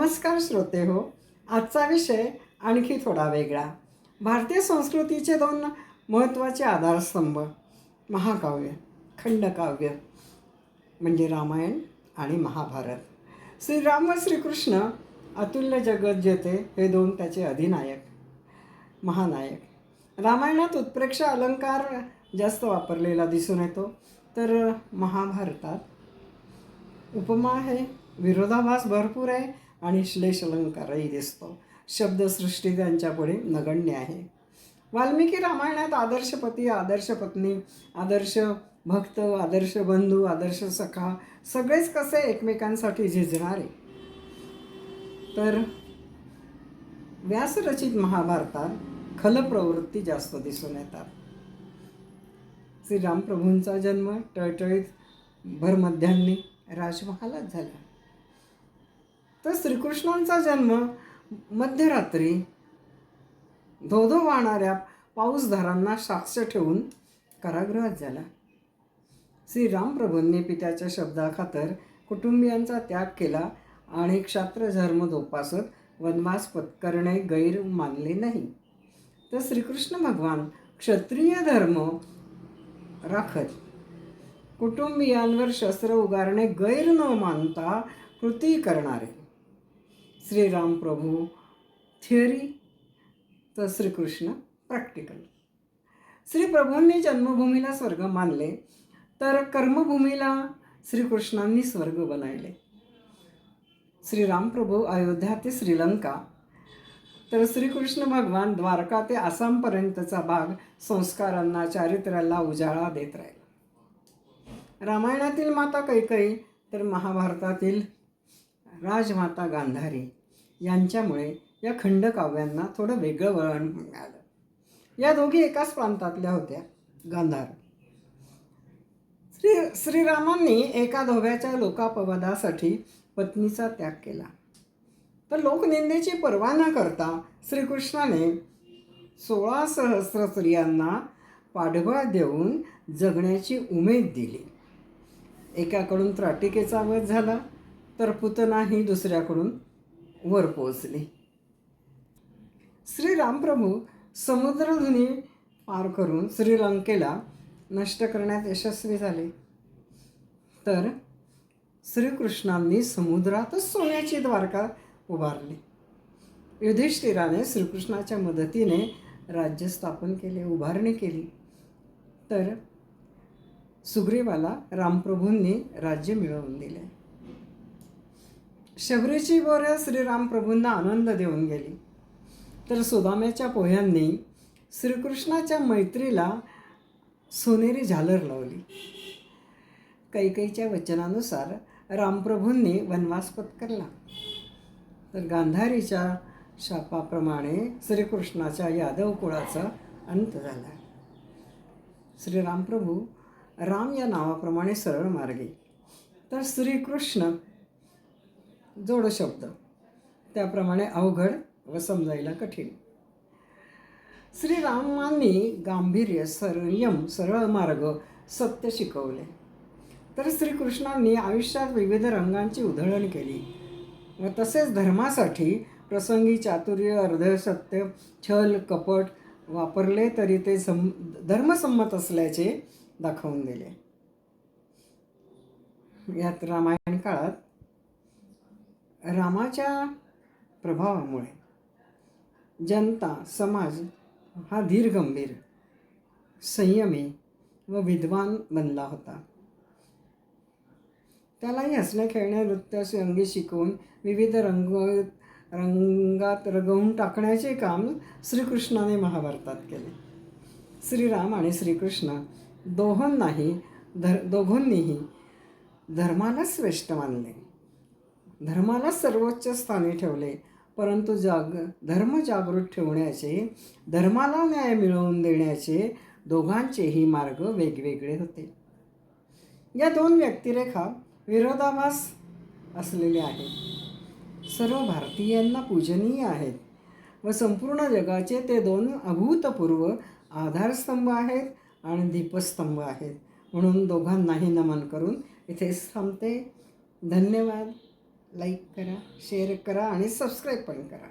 नमस्कार श्रोते हो. आजचा विषय आणखी थोडा वेगळा. भारतीय संस्कृतीचे दोन महत्त्वाचे आधारस्तंभ महाकाव्य, खंडकाव्य म्हणजे रामायण आणि महाभारत. श्रीराम व श्रीकृष्ण अतुल्य जगत जेते हे दोन त्याचे अधिनायक, महानायक. रामायणात उत्प्रेक्ष अलंकार जास्त वापरलेला दिसून येतो, तर महाभारतात उपमा आहे, विरोधाभास भरपूर आहे आणि श्लेष अलंकारही दिसतो. शब्दसृष्टी त्यांच्यापुढे नगण्य आहे. वाल्मिकी रामायणात आदर्श पती, आदर्श पत्नी, आदर्श भक्त, आदर्श बंधू, आदर्श सखा सगळेच कसे एकमेकांसाठी झिजणारे. तर व्यासरचित महाभारतात खलप्रवृत्ती जास्त दिसून येतात. श्रीरामप्रभूंचा जन्म टळटळीत भरमध्यान्नी राजमहालात झाला, तर श्रीकृष्णांचा जन्म मध्यरात्री धोधो वाहणाऱ्या पाऊसधारांना साक्ष ठेवून कारागृहात झाला. श्रीरामप्रभूंनी पित्याच्या शब्दाखातर कुटुंबियांचा त्याग केला आणि क्षात्र धर्म जोपासत वनवास पत्करणे गैर मानले नाही. तर श्रीकृष्ण भगवान क्षत्रिय धर्म राखत कुटुंबियांवर शस्त्र उगारणे गैर न मानता कृती करणारे. श्रीराम प्रभू थिअरी, तर श्रीकृष्ण प्रॅक्टिकल. श्रीप्रभूंनी जन्मभूमीला स्वर्ग मानले, तर कर्मभूमीला श्रीकृष्णांनी स्वर्ग बनावले. श्रीराम प्रभू अयोध्या ते श्रीलंका, तर श्रीकृष्ण भगवान द्वारका ते आसामपर्यंतचा भाग संस्कारांना, चारित्र्याला उजाळा देत राहिले. रामायणातील माता कैकेयी, तर महाभारतातील राजमाता गांधारी यांच्यामुळे या खंडकाव्यांना थोडं वेगळं वळण मिळालं. या दोघी एकाच प्रांतातल्या होत्या, गांधार. श्रीरामांनी एका धोब्याच्या लोकापवादासाठी पत्नीचा त्याग केला, तर लोकनिंदेची पर्वा न करता श्रीकृष्णाने 16 सहस्र स्त्रियांना पाठबळ देऊन जगण्याची उमेद दिली. एकाकडून त्राटिकेचा वध झाला, तर पुतना ही दुसऱ्याकडून वर पोचली. श्रीरामप्रभू समुद्रधुनी पार करून श्रीलंकेला नष्ट करण्यात यशस्वी झाले, तर श्रीकृष्णांनी समुद्रातच सोन्याची द्वारका उभारली. युधिष्ठिराने श्रीकृष्णाच्या मदतीने राज्य स्थापन केले, उभारणी केली, तर सुग्रीवाला रामप्रभूंनी राज्य मिळवून दिले. शबरीची बोरं श्रीरामप्रभूंना आनंद देऊन गेली, तर सुदाम्याच्या पोह्यांनी श्रीकृष्णाच्या मैत्रीला सोनेरी झालर लावली. कैकेयीच्या वचनानुसार रामप्रभूंनी वनवास पत्करला, तर गांधारीच्या शापाप्रमाणे श्रीकृष्णाच्या यादव कुळाचा अंत झाला. श्रीरामप्रभू राम या नावाप्रमाणे सरळ मार्गी, तर श्रीकृष्ण जोड शब्द त्याप्रमाणे अवघड व समजायला कठीण. श्रीरामांनी गांभीर्य, संयम, सरळ मार्ग, सत्य शिकवले, तर श्रीकृष्णांनी आयुष्यात विविध रंगांची उधळण केली व तसेच धर्मासाठी प्रसंगी चातुर्य, अर्धसत्य, छल, कपट वापरले, तरी ते धर्मसंमत असल्याचे दाखवून दिले. यात रामायण काळात रामाच्या प्रभावामुळे जनता, समाज हा धीरगंभीर, संयमी व विद्वान बनला होता. त्यालाही हसण्या, खेळण्या, नृत्य, अंगी शिकवून विविध रंगात रंगवून टाकण्याचे काम श्रीकृष्णाने महाभारतात केले. श्रीराम आणि श्रीकृष्ण दोघांनीही धर्माला श्रेष्ठ मानले, धर्माला सर्वोच्च स्थानी ठेवले, परंतु धर्म जागृत ठेवण्याचे, धर्माला न्याय मिळवून देण्याचे दोघांचेही मार्ग वेगवेगळे होते. या दोन व्यक्तिरेखा विरोधाभास असलेले आहेत, सर्व भारतीयांना पूजनीय आहेत व संपूर्ण जगाचे ते दोन अभूतपूर्व आधारस्तंभ आहेत आणि दीपस्तंभ आहेत. म्हणून दोघांनाही नमन करून इथेच थांबते. धन्यवाद. लाईक करा, शेअर करा आणि सबस्क्राईब पण करा.